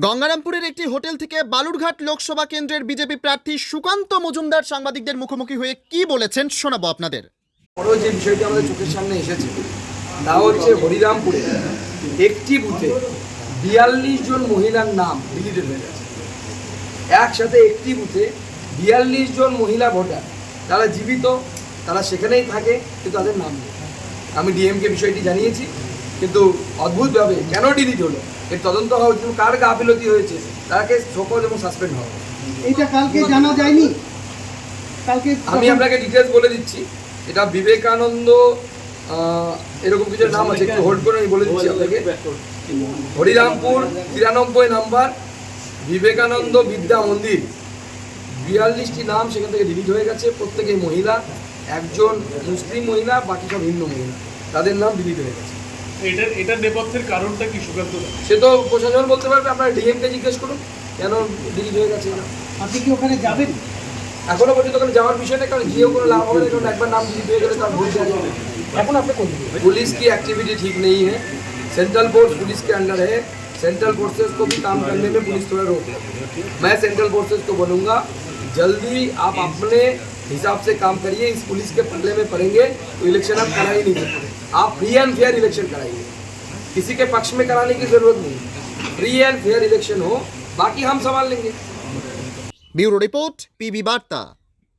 গঙ্গারামপুরের একটি হোটেল থেকে বালুরঘাট লোকসভা কেন্দ্রের বিজেপি প্রার্থী সুকান্ত মজুমদার সাংবাদিকদের মুখোমুখি হয়ে কি বলেছেন শোনাবো আপনাদের। বড় যে বিষয়টি আমাদের চোখের সামনে এসেছে তা হচ্ছে হরিরামপুরে একটি বুথে ৪২ জন মহিলার নাম ডিলিটেড হয়ে গেছে। একসাথে একটি বুথে ৪২ জন মহিলা ভোটার, তারা জীবিত, তারা সেখানেই থাকে, কিন্তু তাদের নাম নেই। আমি ডিএমকে বিষয়টি জানিয়েছি, কিন্তু অদ্ভুতভাবে কেন ডিলিট হলো এর তদন্ত হওয়া উচিত, কার গাফিলতি হয়েছে তাকে শোকজ এবং সাসপেন্ড হওয়া। এটা কালকে জানা যায়নি। কালকে আমি আপনাকে ডিটেলস বলে দিচ্ছি। এটা বিবেকানন্দ এরকম কিছু নাম আছে, একটু হোল্ড করে আমি বলে দিচ্ছি আপনাকে। হরিরামপুর ৯৩ নাম্বার বিবেকানন্দ বিদ্যা মন্দির, ৪২টি নাম সেখান থেকে ডিলিট হয়ে গেছে। প্রত্যেকেই মহিলা, একজন মুসলিম মহিলা, বাকি সব হিন্দু মহিলা, তাদের নাম ডিলিট হয়ে গেছে। এটার নেপথ্যের কারণটা কি সুকান্ত? সে তো প্রশাসন বলতে পারবে, আপনারা ডিএমকে জিজ্ঞেস করুন কেন ডিলিট হয়ে গেছে। আপনি কি ওখানে যাবেন? এখনো পর্যন্ত ওখানে যাওয়ার বিষয় নেই, কারণ গিয়েও কোনো লাভ হবে না, কারণ একবার নাম ডিলিট হয়ে গেলে তার ভুল যাবে। এখন আপনি কোন দিকে? पुलिस की एक्टिविटी ठीक नहीं है। सेंट्रल फोर्स पुलिस के अंडर है। सेंट्रल फोर्सेस को भी काम करने में पुलिस थोड़ा रोक है। मैं सेंट्रल फोर्सेस को बोलूँगा, जल्दी आप अपने हिसाब से काम करिए। इस पुलिस के पल्ले में पड़ेंगे तो इलेक्शन आप करा ही नहीं सकते। आप फ्री एंड फेयर इलेक्शन कराइए, किसी के पक्ष में कराने की ज़रूरत नहीं। फ्री एंड फेयर इलेक्शन हो, बाकी हम संभाल लेंगे। ব্যুরো রিপোর্ট, পিবি বার্তা।